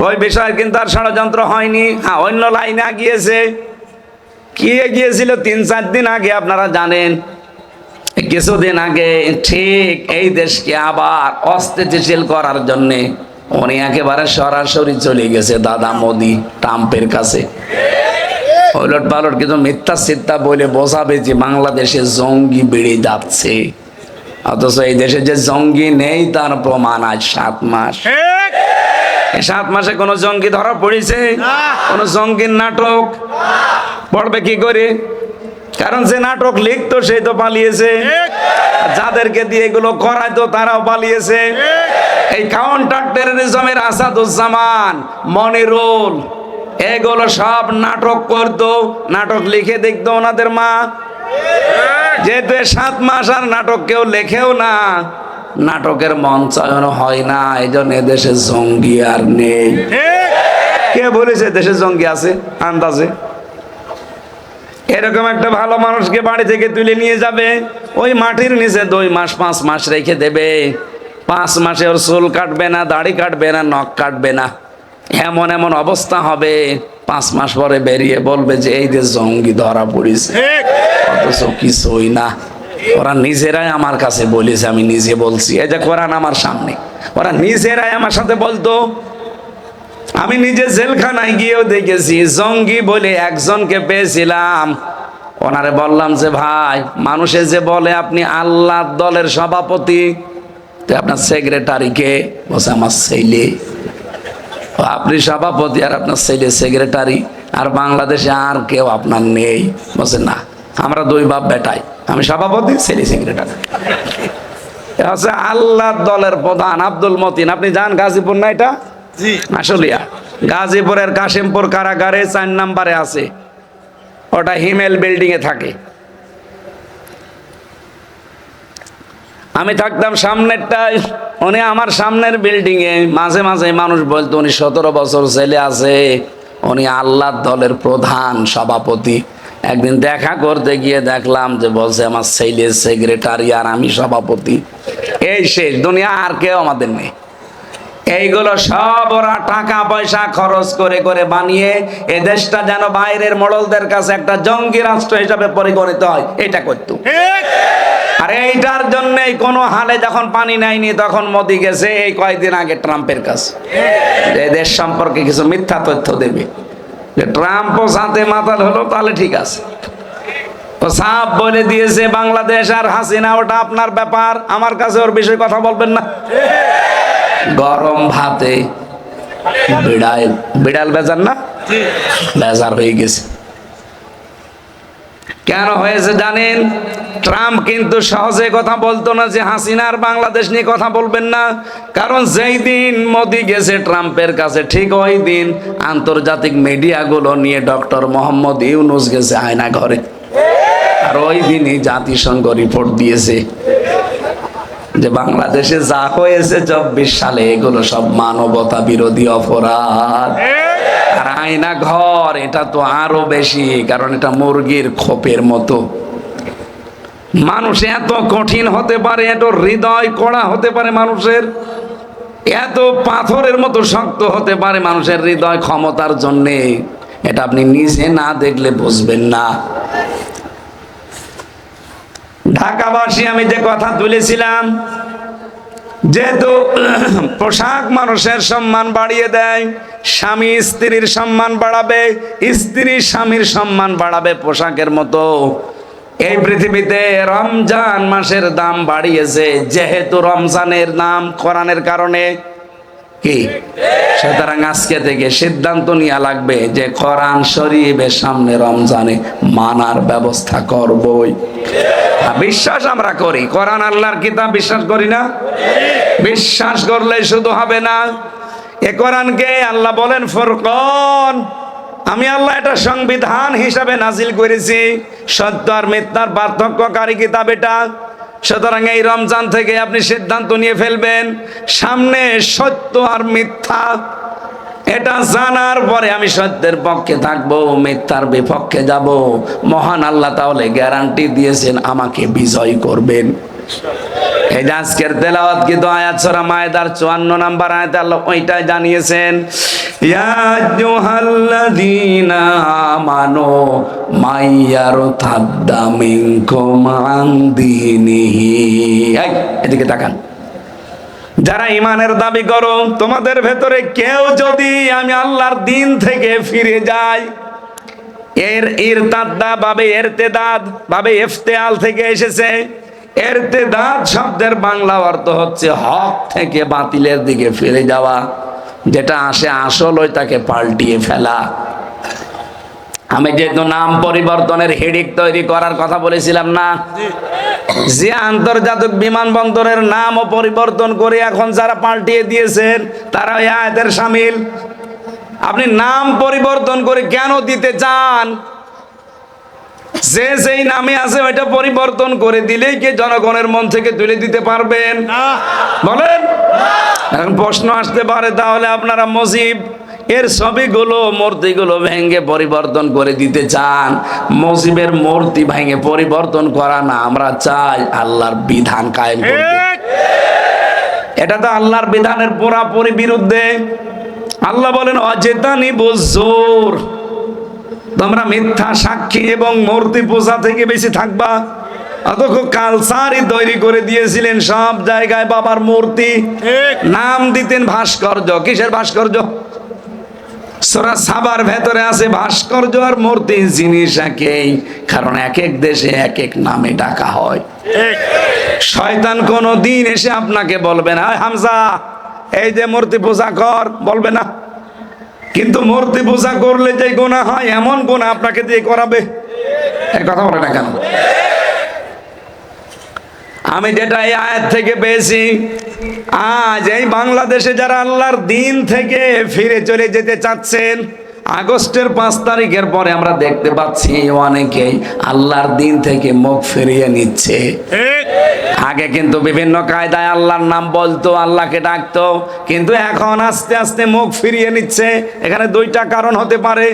ওই বিষয়ে কিন্তু আর ষড়যন্ত্র হয়নি। হ্যাঁ, অন্য লাইনে গিয়েছে। কি গিয়েছিল 3-4 দিন আগে, আপনারা জানেন, কিছুদিন আগে ঠিক এই দেশকে আবার অস্থিতিশীল করার জন্য উনি একেবারে সরাসরি চলে গেছে দাদা মোদি ট্রাম্পের কাছে। ওলট পালট কিন্তু মিথ্যা সিদ্ধা বলে বোঝাবে যে বাংলাদেশে জঙ্গি বেড়ে যাচ্ছে, অথচ এই দেশে যে জঙ্গি নেই তার প্রমাণ আজ 7 মাস। 7 মাসে কোন জঙ্গি ধরা পড়েছে? কোন জঙ্গির নাটক পড়বে কি করে? কারণ যে নাটক লিখতো সেই তো পালিয়েছে, যাদেরকে দিয়ে এগুলো করাইতো তারাও পালিয়েছে। এই কাউন্টার টেররিজমের আসাদুজ্জামান, মনিরুল, এগুলো সব নাটক করতো, নাটক লিখে দেখতো ওনাদের মা। যেহেতু 7 মাস আর নাটক কেউ লেখেও না, নাটকের মঞ্চায়ন হয় না, এই জন্য এদেশে জঙ্গি আর নেই। কে বলেছে দেশে জঙ্গি আছে? আন্দাজে এরকম একটা ভালো মানুষকে বাড়ি থেকে তুলে নিয়ে যাবে, ওই মাটির নিচে 2 মাস 5 মাস রেখে দেবে। 5 মাসে ওর চুল কাটবে না, দাড়ি কাটবে না, নখ কাটবে না, এমন এমন অবস্থা হবে। 5 মাস পরে বেরিয়ে বলবে যে এই যে জঙ্গি ধরা পড়েছে, অথচ কিছুই না। ওরা নিজেরাই আমার কাছে বলেছে, আমি নিজে বলছি, এই যে কোরআন আমার সামনে, ওরা নিজেরাই আমার সাথে বলতো। আমি নিজে জেলখানায় গিয়েও দেখেছি, জঙ্গি বলে একজনকে পেয়েছিলাম। ওনারে বললাম যে ভাই, মানুষে যে বলে আপনি আল্লাহর দলের সভাপতি, তো আপনার সেক্রেটারিকে? বলছে আমার ছেলে। আপনি সভাপতি আর আপনার ছেলে সেক্রেটারি, আর বাংলাদেশে আর কেউ আপনার নেই? বলছে না, আমরা 2 বাপ বেটাই, আমি সভাপতি, ছেলে সেক্রেটারি। আছে আল্লাহর দলের প্রধান আব্দুল মতিন, আপনি যান গাজীপুর না, এটা আসলিয়া গাজীপুরের কাশিমপুর কারাগারে 4 নম্বরে আছে, ওটা হিমেল বিল্ডিং এ থাকে। আমি থাকতাম সামনেরটায়, উনি আমার সামনের বিল্ডিং এ। মাঝে মাঝে মানুষ বলতো উনি 17 বছর ছেলে আছে, উনি আল্লাহর দলের প্রধান সভাপতি। একদিন দেখা করতে গিয়ে দেখলাম যে বলছে আমার ছেলে সেক্রেটারি আর আমি সভাপতি। এই শেষ দুনিয়া, আর কেউ আমাদের নেই। এইগুলো সব ওরা টাকা পয়সা খরচ করে করে বানিয়ে এ দেশটা যেন বাইরের মোড়লদের কাছে একটা জঙ্গি রাষ্ট্র হিসাবে পরিগণিত হয়, এটা করতো। আর এইটার জন্যই কোনো হালে যখন পানি নেয়নি, তখন মোদি গেছে এই কয়েকদিন আগে ট্রাম্পের কাছে, এই দেশ সম্পর্কে কিছু মিথ্যা তথ্য দেবে, যে ট্রাম্পও সাথে মাতাল হলো, তাহলে ঠিক আছে। তো সাফ বলে দিয়েছে বাংলাদেশ আর হাসিনা ওটা আপনার ব্যাপার, আমার কাছে ওর বিষয়ে কথা বলবেন না। গরম ভাতে বিড়াল বেজার না, বেজার হয়ে গেছে। কেন হয়েছে জানেন? ট্রাম্প কিন্তু সহজে কথা বলতো না যে হাসিনার বাংলাদেশ নিয়ে কথা বলবেন না, কারণ যেই দিন মোদি গেছে ট্রাম্পের কাছে, ঠিক ওই দিন আন্তর্জাতিক মিডিয়াগুলো নিয়ে ডক্টর মোহাম্মদ ইউনুস গেছে আয়না ঘরে, আর ওই দিনই জাতিসংঘ রিপোর্ট দিয়েছে যে বাংলাদেশে যা হয়েছে 24 সালে এগুলো সব মানবতা বিরোধী অপরাধ। আর আয়না ঘর এটা তো আরো বেশি, কারণ এটা মুরগির খোপের মতো। মানুষ এত কঠিন হতে পারে, এত হৃদয় কড়া হতে পারে মানুষের, এত পাথরের মতো শক্ত হতে পারে মানুষের হৃদয় ক্ষমতার জন্যে, এটা আপনি নিজে না দেখলে বুঝবেন না। ঢাকাবাসী আমি যে কথা তুলেছিলাম, যেহেতু পোশাক মানুষের সম্মান বাড়িয়ে দেয়, স্বামী স্ত্রীর সম্মান বাড়াবে, স্ত্রী স্বামীর সম্মান বাড়াবে পোশাকের মতো, এই পৃথিবীতে রমজান মাসের দাম বাড়িয়েছে, যেহেতু রমজানের নাম কোরআনের কারণে। কি? সুতরাং আজকে থেকে সিদ্ধান্ত নেওয়া লাগবে যে কোরআন শরীফের সামনে রমজানে মানার ব্যবস্থা করবই। বিশ্বাস আমরা করি, কোরআন আল্লাহর কিতাব, বিশ্বাস করি না? বিশ্বাস করলে শুধু হবে না, এ কোরআনকে আল্লাহ বলেন ফুরকান, আমি আল্লাহ এটা সংবিধান হিসাবে নাজিল করেছি, সত্য আর মিথ্যার পার্থক্যকারী কিতাব এটা। সুতরাং এই রমজান থেকে আপনি সিদ্ধান্ত নিয়ে ফেলবেন, সামনে সত্য আর মিথ্যা, এটা জানার পরে আমি সত্যের পক্ষে থাকবো, মিথ্যার বিপক্ষে যাব। মহান আল্লাহ তাহলে গ্যারান্টি দিয়েছেন আমাকে বিজয় করবেন। এই যে আজকের তেলাওয়াত কিন্তু আয়াত সূরা মায়েদার 54 নম্বর আয়াতে আল্লাহ ওইটাই জানিয়েছেন, ইয়া আইয়ুহাল্লাযীনা আমানু মাইয়ারতাদ্দা মিনকুম আন দীনিহি। এদিকে তাকান। যারা ইমানের দাবি করো, তোমাদের ভেতরে কেউ যদি আমি আল্লাহর দিন থেকে ফিরে যায়, ইরতাদ্দা বাবে ইরতেদাদ বাবে ইফতেআল থেকে এসেছে। ইরতেদাদ শব্দের বাংলা অর্থ হচ্ছে হক থেকে বাতিলের দিকে ফিরে যাওয়া, যেটা আসে আসল ওইটাকে পাল্টিয়ে ফেলা। আমি যেহেতু নাম পরিবর্তনের হেডিক তৈরি করার কথা বলেছিলাম না, যে আন্তর্জাতিক বিমানবন্দরের নামও পরিবর্তন করে এখন যারা পাল্টিয়ে দিয়েছেন তারা এই আয়াতের শামিল। আপনি নাম পরিবর্তন করে কেন দিতে চান? যে যেই নামে আছে ওইটা পরিবর্তন করে দিলেই কি জনগণের মন থেকে তুলে দিতে পারবেন? বলেন। এখন প্রশ্ন আসতে পারে, তাহলে আপনারা মসজিদ এর ছবিগুলো মূর্তিগুলো ভেঙে পরিবর্তন করে দিতে চান। মসজিদের মূর্তি ভেঙে পরিবর্তন করা না, আমরা চাই আল্লাহর বিধান কায়েম করতে। এটা তো আল্লাহর বিধানের পুরোপুরি বিরুদ্ধে। আল্লাহ বলেন অজেতানি বুজুর, তোমরা মিথ্যা সাক্ষী এবং মূর্তি পূজা থেকে বেশি থাকবা। অথচ কালচারই তৈরি করে দিয়েছিলেন সব জায়গায় বাবার মূর্তি, নাম দিতেন ভাস্কর্য। কিসের ভাস্কর্য? সূরা সাবার ভেতরে আছে ভাস্কর্য আর মূর্তি জিনিস একই, কারণ এক এক দেশে এক এক নামে ডাকা হয়। শয়তান কোনো দিন এসে আপনাকে বলবে না হামজা এই যে মূর্তি পূজা কর, বলবে না। কিন্তু মূর্তি পূজা করলে যে গুনাহ হয়, এমন গুনাহ আপনাকে দিয়ে করাবে। এই কথা বলে না কেন? আমি যেটা এই আয়াত থেকে পেয়েছি, আজ এই বাংলাদেশে যারা আল্লাহর দিন থেকে ফিরে চলে যেতে চাচ্ছেন, আগস্টের 5 তারিখের পরে আমরা দেখতে পাচ্ছি অনেকেই আল্লাহর দিন থেকে মুখ ফিরিয়ে নিচ্ছে। আগে কিন্তু বিভিন্ন কায়দায় আল্লাহর নাম বলতো, আল্লাহকে ডাকতো, কিন্তু এখন আস্তে আস্তে মুখ ফিরিয়ে নিচ্ছে। এখানে দুইটা কারণ হতে পারে।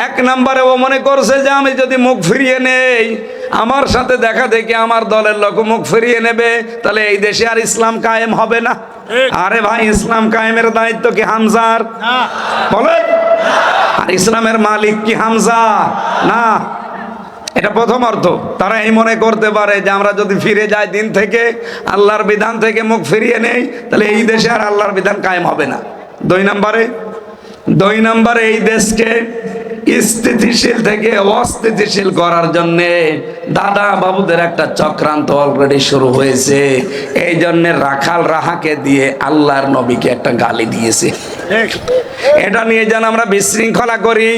এক নম্বরে ও মনে করছে যে আমি যদি মুখ ফিরিয়ে নেই, আমার সাথে দেখা দেখে আমার দলের লোক মুখ ফিরিয়ে নেবে, তাহলে এই দেশে আর ইসলাম কায়েম হবে না। আরে ভাই, ইসলাম কায়েমের দায়িত্ব কি হামজার? বলেন। আর ইসলামের মালিক কি হামজা? না। এটা প্রথম অর্থ। তারা এই মনে করতে পারে যে আমরা যদি ফিরে যাই দিন থেকে, আল্লাহর বিধান থেকে মুখ ফিরিয়ে নেই, তাহলে এই দেশে আর আল্লাহর বিধান কায়েম হবে না। দুই নম্বরে এই দেশকে স্থিতিশীল থেকে অস্থিতিশীল করার জন্য দাদা বাবুদের একটা চক্রান্ত অলরেডি শুরু হয়েছে। এই জন্য রাখাল রাহাকে দিয়ে আল্লাহর নবীকে একটা গালি দিয়েছে। এটা নিয়ে যেন আমরা বিশৃঙ্খলা করি,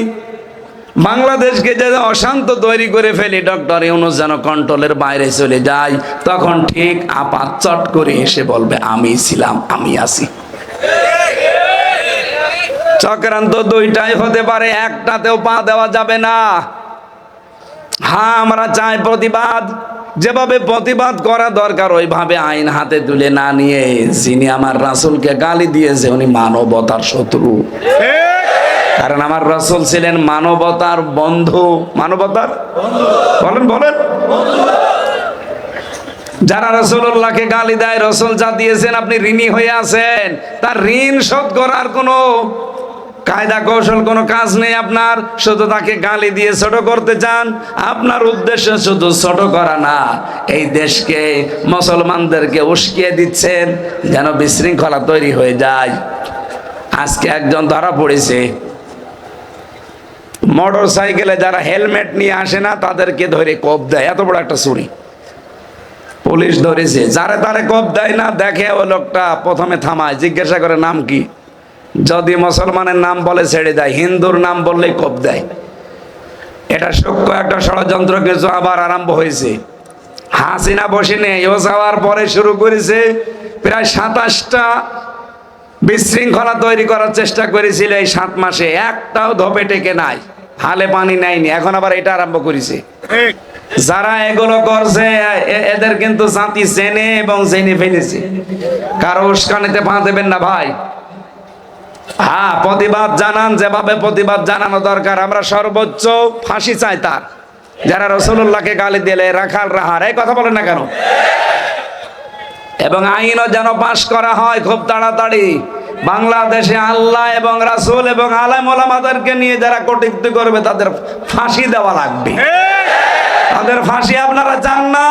বাংলাদেশকে যে অশান্ত তৈরি করে ফেলি, ডক্টর ইউনূস যেন কন্ট্রোলের বাইরে চলে যায়, তখন ঠিক আপা চট করে এসে বলবে আমি ছিলাম, আমি আছি। চক্রান্ত দুইটাই হতে পারে, একটাতেও পা দেওয়া যাবে না। হ্যাঁ, আমরা চাই প্রতিবাদ, যেভাবে প্রতিবাদ করা দরকার ওইভাবে আইন হাতে তুলে না নিয়ে, যিনি আমার রাসূলকে গালি দিয়েছে উনি মানবতার শত্রু। কারণ আমার রাসূল ছিলেন মানবতার বন্ধু। মানবতার বলেন। যারা রাসূলুল্লাহকে গালি দেয়, রাসূল যা দিয়েছেন আপনি ঋণী হয়ে আছেন, তার ঋণ শোধ করার কোনো কায়দা কৌশল কোনো কাজ নেই আপনার, শুধু তাকে গালি দিয়ে ছোট করতে চান। আপনার উদ্দেশ্য শুধু ছোট করা না, এই দেশকে মুসলমানদেরকে উস্কিয়ে দিচ্ছেন যেন বিশৃঙ্খলা তৈরি হয়ে যায়। আজকে একজন ধরা পড়েছে, মোটর সাইকেলে যারা হেলমেট নিয়ে আসে না তাদেরকে ধরে কোপ দেয়। এত বড় একটা চুরি পুলিশ ধরেছে। যারে তারে কোপ দেয় না, দেখে ও লোকটা প্রথমে থামায়, জিজ্ঞাসা করে নাম কি, যদি মুসলমানের নাম বলে ছেড়ে দেয়, হিন্দুর নাম বললেই কোপ দেয়। এটা সূক্ষ্ম একটা ষড়যন্ত্র কিছু আবার আরম্ভ হয়েছে। হাসিনা বসে নেই, ও যাওয়ার পরে শুরু করেছে। প্রায় 27টা বিশৃঙ্খলা তৈরি করার চেষ্টা করেছিল এই 7 মাসে, একটাও ধপে টেকে নাই, হালে পানি নেয়নি। এখন আবার এটা আরম্ভ করেছে। যারা এগুলো করছে এদের কিন্তু জাতি চেনে এবং জেনে ফেলেছে। কারো উস্কানিতে পা দেবেন না ভাই। হ্যাঁ, প্রতিবাদ জানান, যেভাবে প্রতিবাদ জানানো দরকার। আমরা সর্বোচ্চ ফাঁসি চাই তার, যারা রাসূলুল্লাহকে গালি দিলে, রাখাল রাহার, এই কথা বলেন না কেন? এবং আইনও যেন পাশ করা হয় খুব তাড়াতাড়ি। বাংলাদেশে আল্লাহ এবং রাসূল এবং আলেম ওলামাদেরকে নিয়ে যারা কটূক্তি করবে তাদের ফাঁসি দেওয়া লাগবে। তাদের ফাঁসি আপনারা চান না?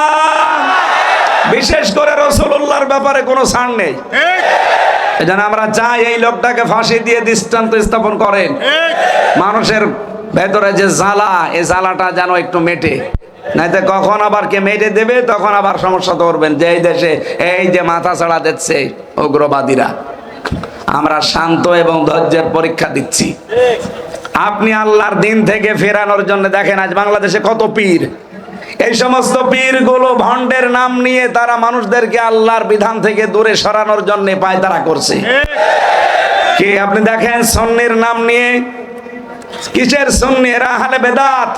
বিশেষ করে রাসূলুল্লাহর ব্যাপারে কোনো ছাড় নেই। এজন্য আমরা চাই এই লোকটাকে ফাঁসি দিয়ে দৃষ্টান্ত স্থাপন করেন। মানুষের ভেতরে যে জ্বালা, এই জ্বালাটা যেন একটু মেটে, নাইতে কখন আবার কে মেটে দেবে, তখন আবার সমস্যা ধরবেন যে এই দেশে এই যে মাথা ছাড়া দিচ্ছে উগ্রবাদীরা। আমরা শান্ত এবং ধৈর্যের পরীক্ষা দিচ্ছি। আপনি আল্লাহর দিন থেকে ফেরানোর জন্য দেখেন আজ বাংলাদেশে কত পীর। এই সমস্ত পীরগুলো ভণ্ডের নাম নিয়ে তারা মানুষদেরকে আল্লাহর বিধান থেকে দূরে সরানোর জন্য পায়তারা করছে। কি আপনি দেখেন সুন্নির নাম নিয়ে, কিসের সুন্নি? এরা আহলে বেদাত।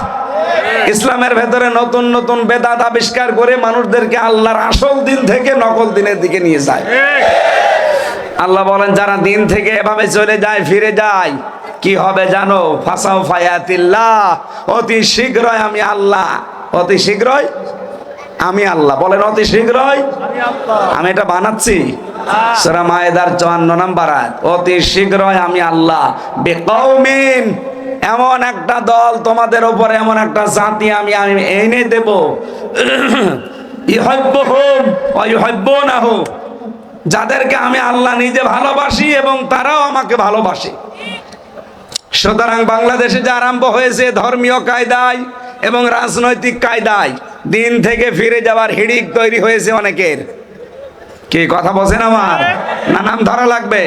ইসলামের ভেতরে নতুন নতুন বেদাত আবিষ্কার করে মানুষদেরকে আল্লাহর আসল দিন থেকে নকল দিনের দিকে নিয়ে যায়। আল্লাহ বলেন যারা দিন থেকে এভাবে চলে যায়, ফিরে যায়, কি হবে জানো? ফাসাউ ফায়াতিল্লাহ, অতি শীঘ্রই আমি আল্লাহ, অতি শীঘ্রই আমি আল্লাহ। বলেন অতি শীঘ্রই আমি এটা বানাচ্ছি। সূরা মায়েদার 54 নম্বর আয়াত, অতি শীঘ্রই আমি আল্লাহ বিকৌমিন, এমন একটা দল তোমাদের উপরে, এমন একটা জাতি আমি এনে দেব, ইউহিব্বুহুম ওয়া ইউহিব্বুনাহু, যাদেরকে আমি আল্লাহ নিজে ভালোবাসি এবং তারাও আমাকে ভালোবাসে। সুতরাং বাংলাদেশে যে আরম্ভ হয়েছে ধর্মীয় কায়দায় এবং রাজনৈতিক কায়দায় দিন থেকে ফিরে যাওয়ার হিড়িক তৈরি হয়েছে অনেকের। কি কথা বলছেন আমার? না নাম ধরা লাগবে?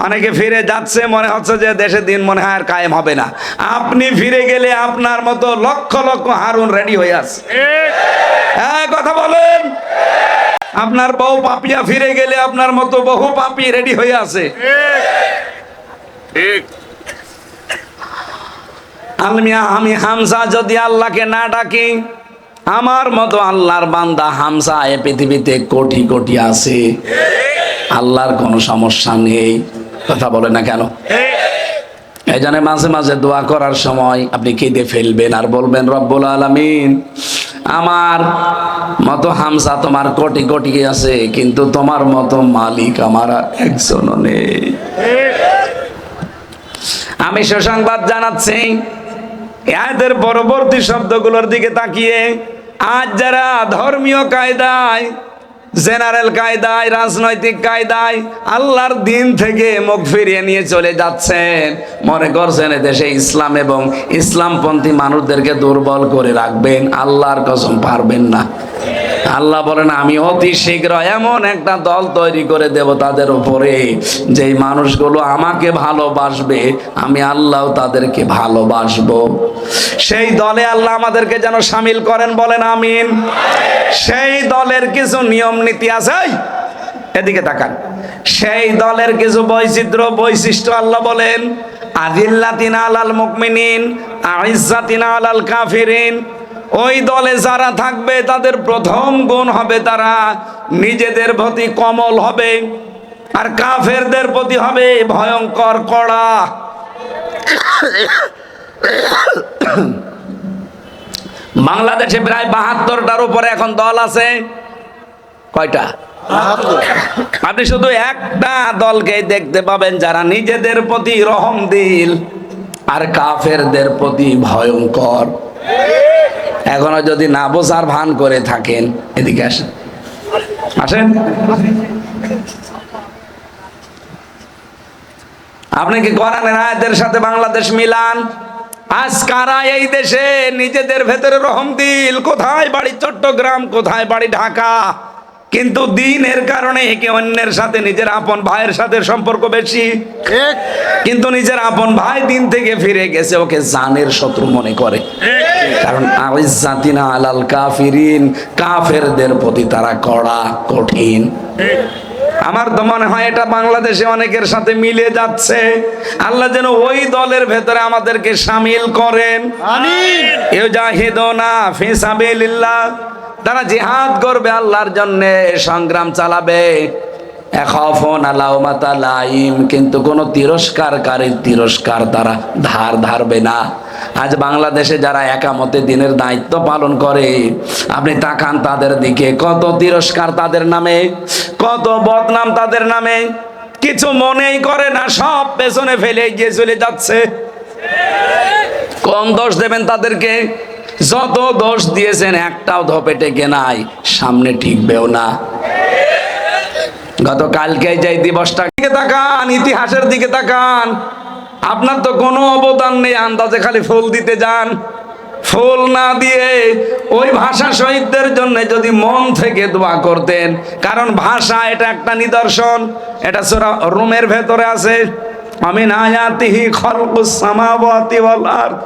অনেকে ফিরে যাচ্ছে, মনে হচ্ছে যে দেশে দিন মনে হয় আর কায়েম হবে না। আপনি ফিরে গেলে আপনার মতো লক্ষ লক্ষ হারুন রেডি হয়ে আছে। হ্যাঁ কথা বলেন। আপনার বউ পাপিয়া ফিরে গেলে আপনার মতো বহু পাপি রেডি হয়ে আছে। আমি হামজা যদি আল্লাহকে না ডাকি, আমার মতো আল্লাহর বান্দা হামজা এ পৃথিবীতে কোটি কোটি আছে। আল্লাহর কোনো সমস্যা নেই। কথা বলে না কেন? এই জন্য মাঝে মাঝে দোয়া করার সময় আপনি কেঁদে ফেলবেন আর বলবেন রব্বুল আলামিন, আমার মতো হামজা তোমার কোটি কোটি আছে, কিন্তু তোমার মতো মালিক আমার একজনও নেই। আমি সুসংবাদ জানাচ্ছি, এদের পরবর্তী শব্দগুলোর দিকে তাকিয়ে আজ যারা ধর্মীয় কায়দায়, জেনারেল কায়দায়, রাজনৈতিক কায়দায় আল্লাহর দিন থেকে মুখ ফিরিয়ে নিয়ে চলে যাচ্ছেন, মনে করছেন দেশে ইসলাম এবং ইসলামপন্থী মানুষদেরকে দুর্বল করে রাখবেন, আল্লাহর কসম পারবেন না। আল্লাহ বলেন আমি অতি শীঘ্র এমন একটা দল তৈরি করে দেব তাদের উপরে, যেই মানুষগুলো আমাকে ভালোবাসবে, আমি আল্লাহ তাদেরকে ভালোবাসবো। সেই দলে আল্লাহ আমাদেরকে যেন শামিল করেন, বলেন আমিন। সেই দলের কিছু নিয়ম নীতি আছে, এদিকে তাকান। সেই দলের কিছু বৈশিষ্ট্য আল্লাহ বলেন, আযিল্লাতিন আলাল মুমিনিন আইজ্জাতিন আলাল কাফিরিন। ওই দলে যারা থাকবে তাদের প্রথম গুণ হবে তারা নিজেদের প্রতি কোমল হবে, আর কাফেরদের প্রতি হবে ভয়ঙ্কর কড়া। বাংলাদেশে প্রায় 72টার উপরে এখন দল আছে। কয়টা? আপনি শুধু একটা দলকে দেখতে পাবেন যারা নিজেদের প্রতি রহম দিল আর কাফেরদের প্রতি ভয়ঙ্কর। এখনো যদি না বোঝার ভান করে থাকেন, এদিকে আসেন, আসেন। আপনি কি কোরআনের আয়াতের সাথে বাংলাদেশ মিলান? আজ কারা এই দেশে নিজেদের ভেতরে রহম দিল? কোথায় বাড়ি চট্টগ্রাম, কোথায় বাড়ি ঢাকা, কিন্তু দিনের কারণে একে অন্যের সাথে, নিজের আপন ভাইয়ের সাথে সম্পর্ক বেশি, কিন্তু নিজের আপন ভাই দিন থেকে ফিরে গেছে, ওকে জানের শত্রু মনে করে। কারণ আইজ্জাতিনা আলাল কাফিরিন, কাফেরদের প্রতি তারা কড়া, কঠিন। আমার তো মনে হয় এটা বাংলাদেশে অনেকের সাথে মিলে যাচ্ছে। আল্লাহ যেন ওই দলের ভেতরে আমাদেরকে শামিল করেন। আমিন। ইউজাহিদুনা ফি সাবিলিল্লাহ, তারা জিহাদ করবে আল্লাহর জন্য, সংগ্রাম চালাবে। ইয়াখাফুনা লাউমাতা লাইম, কিন্তু কোন তিরস্কারকারীর তিরস্কার তারা ধার ধারবে না। আজ বাংলাদেশে যারা একামতে দিনের দায়িত্ব পালন করে, আপনি তাকান তাদের দিকে, কত তিরস্কার তাদের নামে, কত বদনাম তাদের নামে। কিছু মনেই করে না, সব পেছনে ফেলে গিয়ে চলে যাচ্ছে। কম দোষ দেবেন তাদেরকে? যত দোষ দিয়েছেন একটাও ধপে টেকে নাই, সামনে টিকবেও না। গতকালকে যে দিবসটা দিকে তাকান, ইতিহাসের দিকে তাকান, আপনার তো কোনো অবদান নেই, আন্দাজে খালি ফুল দিতে যান। ফুল না দিয়ে ওই ভাষা শহীদদের জন্য যদি মন থেকে দোয়া করতেন, কারণ ভাষা এটা একটা নিদর্শন। এটা সূরা রুমের ভেতরে আছে, আমিন আয়াতিহি খালকুস সামাওয়াতি ওয়াল আরদ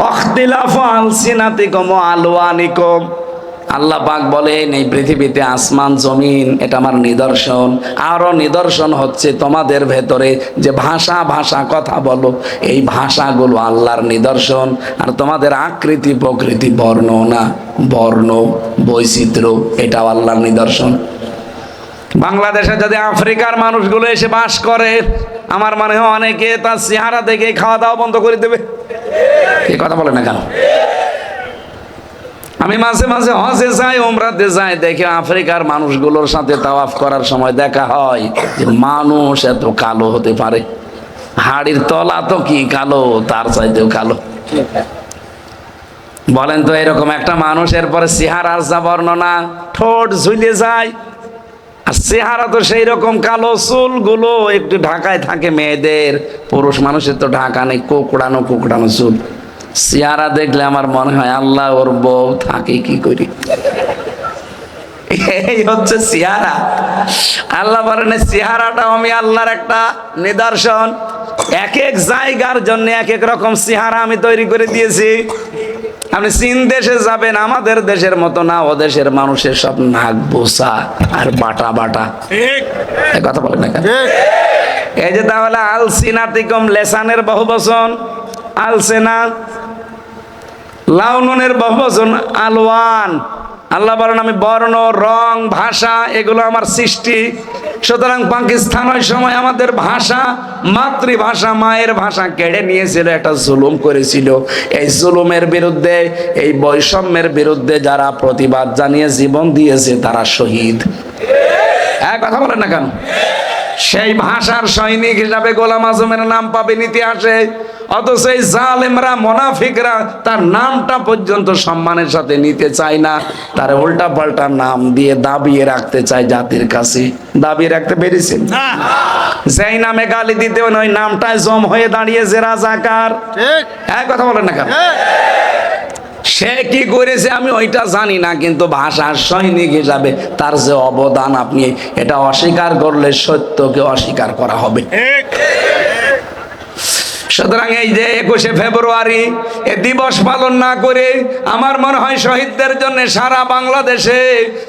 ইখতিলাফু আলসিনাতিকুম ওয়া আলওয়ানিকুম। আল্লাহ পাক বলেন এই পৃথিবীতে আসমান জমিন এটা আমার নিদর্শন। আরো নিদর্শন হচ্ছে তোমাদের ভেতরে যে ভাষা ভাষা কথা বলো, এই ভাষাগুলো আল্লাহর নিদর্শন। আর তোমাদের আকৃতি প্রকৃতি বর্ণনা বর্ণ বৈচিত্র্য এটাও আল্লাহর নিদর্শন। বাংলাদেশে যদি আফ্রিকার মানুষগুলো এসে বাস করে, আমার মনে হয় অনেকে তার চেহারা দেখে খাওয়া দাওয়া বন্ধ করে দেবে। এই কথা বলে না কেন? আমি মাঝে মাঝে হজে যাই, ওমরাতে যাই, দেখে আফ্রিকার মানুষগুলোর সাথে তাওয়াফ করার সময় দেখা হয় যে মানুষ এত কালো হতে পারে, হাড়ির তলা তো কি কালো, তার চাইতেও কালো। বলেন তো এরকম একটা মানুষের পরে চেহারার যা বর্ণনা, ঠোঁট ঝুলে যায়, আর চেহারা তো সেই রকম কালো, চুলগুলো একটু ঢাকায় থাকে মেয়েদের, পুরুষ মানুষের তো ঢাকা নেই, কোকড়ানো কোকড়ানো চুল। চেহারা দেখলে আমার মনে হয় আল্লাহ ওর বউ থাকে কি করি। এই হচ্ছে চেহারা। আল্লাহ বলেন চেহারাটা আমি আল্লাহর একটা নিদর্শন। এক এক জায়গার জন্য এক এক রকম চেহারা আমি তৈরি করে দিয়েছি। আপনি চীন দেশে যাবেন, আমাদের দেশের মতো না, ও দেশের মানুষের সব নাক বোসা আর বাটা বাটা। এই কথা বলেন না কেন? এই যে তাহলে আলসিনাতিকুম, লেসানের বহুবচন আলসেনা, লাউনের বহুবচন আলওয়ান। আল্লাহ বলেন আমি বর্ণ রং ভাষা এগুলো আমার সৃষ্টি। সুতরাং পাকিস্তান ওই সময় আমাদের ভাষা, মাতৃভাষা মায়ের ভাষা কেড়ে নিয়েছিল, একটা জুলুম করেছিল। এই জুলুমের বিরুদ্ধে, এই বৈষম্যের বিরুদ্ধে যারা প্রতিবাদ জানিয়ে জীবন দিয়েছে তারা শহীদ। হ্যাঁ, কথা বলেন না কেন? সেই ভাষার সৈনিক হিসাবে গোলাম আজমের নাম পাবেন ইতিহাসে। অথচ এই জালেমরা মুনাফিকরা তার নামটা পর্যন্ত সম্মানের সাথে নিতে চায় না, তার উল্টা পাল্টা নাম দিয়ে দাবিয়ে রাখতে চায় জাতির কাছে। দাবিয়ে রাখতে পেরেছেন? যেই নামে গালি দিতে ওই নামটায় জম হয়ে দাঁড়িয়েছে রাজাকার। হ্যাঁ, কথা বলেন না কেন? সে কি করেছে আমি ওইটা জানি না, কিন্তু ভাষার সৈনিক হিসাবে তার যে অবদান, আপনি এটা অস্বীকার করলে সত্যকে অস্বীকার করা হবে। সুতরাং এই যে 21শে ফেব্রুয়ারি এ দিবস পালন না করে আমার মনে হয় শহীদদের জন্য সারা বাংলাদেশে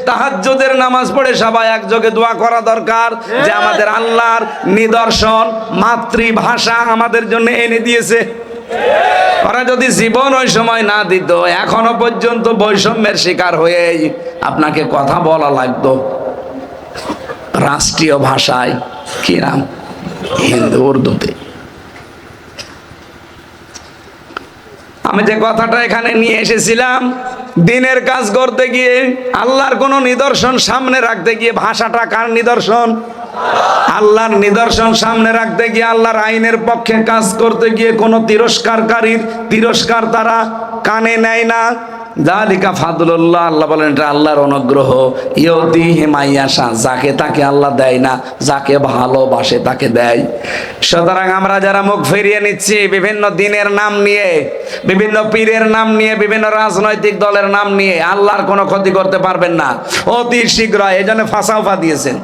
তাহাজ্জুদের নামাজ পড়ে সবাই একযোগে দোয়া করা দরকার, যে আমাদের আল্লাহর নিদর্শন মাতৃভাষা আমাদের জন্য এনে দিয়েছে। ওরা যদি জীবন ওই সময় না দিত, এখনো পর্যন্ত বৈষম্যের শিকার হয়ে আপনাকে কথা বলা লাগতো রাষ্ট্রীয় ভাষায়, কি নাম, হিন্দু, উর্দুতে। আমি যে কথাটা এখানে নিয়ে এসেছিলাম, দিনের কাজ করতে গিয়ে আল্লাহর কোনো নিদর্শন সামনে রাখতে গিয়ে, ভাষাটা কার নিদর্শন? আল্লাহর নিদর্শন সামনে রাখতে গিয়ে, আল্লাহর আইনের পক্ষে কাজ করতে গিয়ে কোনো তিরস্কারকারীর তিরস্কার তারা কানে নেয় না। যালিকা ফাদলুল্লাহ, আল্লাহ বলেন এটা আল্লাহর অনুগ্রহ। ইউতিহি মাইয়াশা, যাকে তাকে আল্লাহ দেয় না, যাকে ভালোবাসে তাকে দেয়। সুতরাং আমরা যারা মুখ ফিরিয়ে নিচ্ছি বিভিন্ন দিনের নাম নিয়ে, বিভিন্ন পীরের নাম নিয়ে, বিভিন্ন রাজনৈতিক দলের নাম নিয়ে, আল্লাহর কোনো ক্ষতি করতে পারবেন না অতি শীঘ্র। এই জন্য ফাসাফা দিয়েছেন,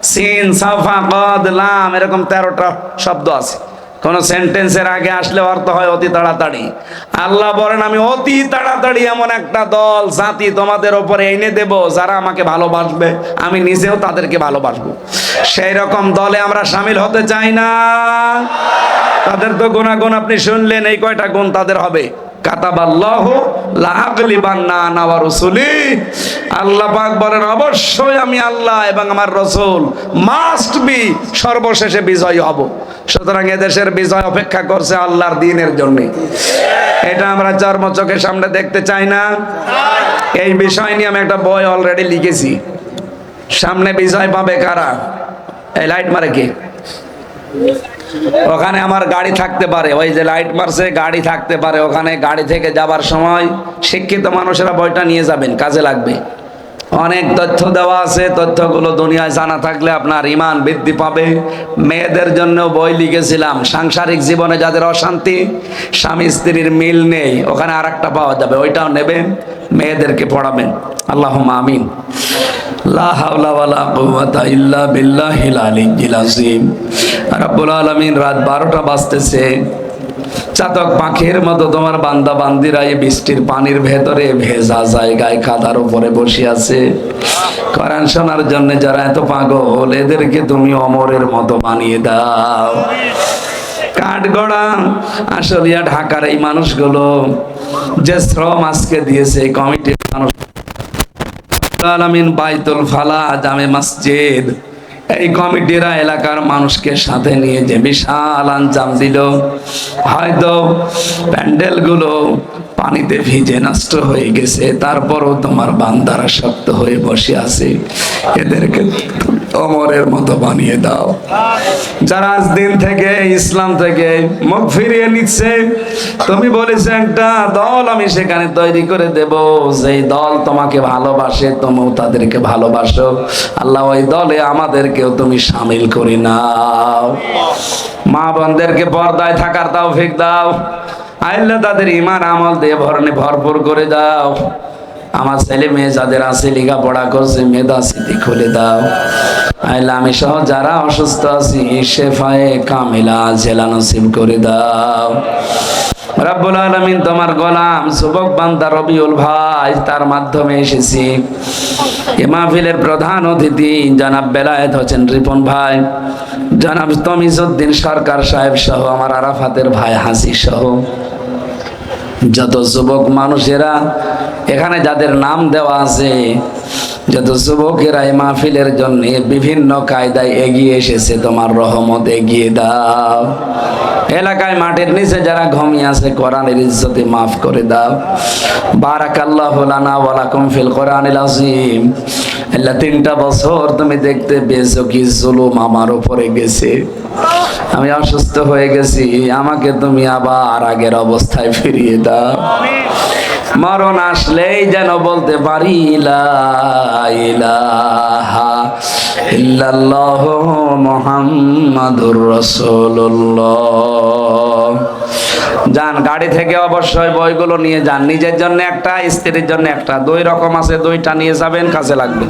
সিন সাফা কদ লাম, এরকম 13টা শব্দ আছে। কোন সেন্টেন্সের আগে আসলে অর্থ হয় অতি তাড়াতাড়ি। আল্লাহ বলেন আমি অতি তাড়াতাড়ি এমন একটা দল জাতি তোমাদের উপরে এনে দেব যারা আমাকে ভালোবাসবে, আমি নিজেও তাদেরকে ভালোবাসবো। সেই রকম দলে আমরা শামিল হতে চাই না। তাদের তো গুণাগুণ আপনি শুনলেন, এই কয়টা গুণ তাদের হবে। কাতাবাল্লাহু লাআগলিবান্না আনা ওয়া রাসূলি, আল্লাহ পাক বলেন অবশ্যই আমি আল্লাহ এবং আমার রাসূল মাস্ট বি সর্বশেষে বিজয়ী হব। সুতরাং এদেশের বিজয় অপেক্ষা করছে আল্লাহর দ্বীনের জন্য। এটা আমরা চর্মচোখের সামনে দেখতে চাই না। এই বিষয় নিয়ে আমি একটা বই অলরেডি লিখেছি। সামনে বিজয় পাবে কারা? এই লাইট মারে কে? ওখানে আমার গাড়ি থাকতে পারে, ওই যে লাইট মারছে গাড়ি থাকতে পারে, ওখানে গাড়ি থেকে যাবার সময় শিক্ষিত মানুষেরা বইটা নিয়ে যাবেন, কাজে লাগবে। অনেক তথ্য দেওয়া আছে, তথ্যগুলো দুনিয়ায় জানা থাকলে আপনার ঈমান বৃদ্ধি পাবে। মেয়েদের জন্য বই লিখেছিলাম, সাংসারিক জীবনে যাদের অশান্তি, স্বামী স্ত্রীর মিল নেই, ওখানে আরেকটা পাওয়া যাবে, ওইটাও নেবেন, মেয়েদেরকে পড়াবেন। আল্লাহুম্মা আমিন। লা হাওলা ওয়ালা কুওয়াতা ইল্লা বিল্লাহিল আলিয়্যিল আযীম। রব্বুল আলামিন, রাত 12টা বাজতেছে। চাতক পাখির মতো তোমার বান্দা বান্দিরা এই বৃষ্টির পানির ভেতরে ভেজা জায়গায় কাদার উপরে বসে আছে। কোরআন শোনার জন্য যারা এত পাগল, এদেরকে তুমি অমরের মতো বানিয়ে দাও। কাঠগড়া আশুলিয়া ঢাকার এই মানুষগুলো যে শ্রম আজকে দিয়েছে এই কমিটির মানুষ, আলামিন বাইতুল ফালা জামে মসজিদ, এই কমিটিরা এলাকার মানুষকে সাথে নিয়ে যে বিশাল আঞ্জাম দিল, হয়তো প্যান্ডেলগুলো পানিতে ভিজে নষ্ট হয়ে গেছে, তারপরও তোমার বান্দারা শক্ত হয়ে বসে আছে, এদেরকে ওমরের মতো বানিয়ে দাও। যারা আজ দিন থেকে ইসলাম থেকে মুখ ফিরিয়ে নিচ্ছে, তুমি বলেছো একটা দল আমি সেখানে তৈরি করে দেব, যেই দল তোমাকে ভালোবাসে, তুমিও তাদেরকে ভালোবাসো। আল্লাহ, ওই দলে আমাদেরকেও তুমি শামিল করে নাও। মা বোনদেরকে পর্দায় থাকার তৌফিক দাও। আল্লাহ, তাদের ঈমান আমল দিয়ে ভরপুর করে দাও। আমার ছেলে মেয়ে যাদের আছে লেখাপড়া করছে, মেধা স্মৃতি খুলে দাও। আল্লাহ, আমি সহ যারা অসুস্থ আছি শেফায়ে কামিলা জেলা নসিব করে দাও। রব্বুল আলামিন, তোমার গোলাম যুবক বান্দা রবিউল ভাই, তার মাধ্যমে এসেছি। এ মাহফিলের প্রধান অতিথি জনাব বেলায়েত হোসেন রিপন ভাই, জনাব তমিজউদ্দিন সরকার সাহেব সহ আমার আরাফাতের ভাই হাসি সহ যত যুবক মানুষেরা এখানে যাদের নাম দেওয়া আছে, যত যুবকেরা এই মাহফিলের জন্য বিভিন্ন কায়দায় এগিয়ে এসেছে, তোমার রহমত এগিয়ে দাও। এলাকায় মাটির নিচে যারা ঘুমিয়ে আছে, কোরআনের ইজ্জতে মাফ করে দাও। বারাকাল্লাহু লানা ওয়া লাকুম ফিল কোরআনিল আযীম। আল্লাহ, 3টা বছর তুমি দেখতে পেয়েছো কি জুলুম আমার উপরে গেছে, আমি অসুস্থ হয়ে গেছি, আমাকে তুমি আবার আগের অবস্থায় ফিরিয়ে দাও। মরণ আসলেই যেন বলতে পারি লা ইলাহা ইল্লাল্লাহু মুহাম্মাদুর রাসূলুল্লাহ। যান, গাড়ি থেকে অবশ্যই বইগুলো নিয়ে যান, নিজের জন্য একটা, স্ত্রীর জন্য একটা, 2 রকম আছে, 2টা নিয়ে যাবেন, কাজে লাগবে।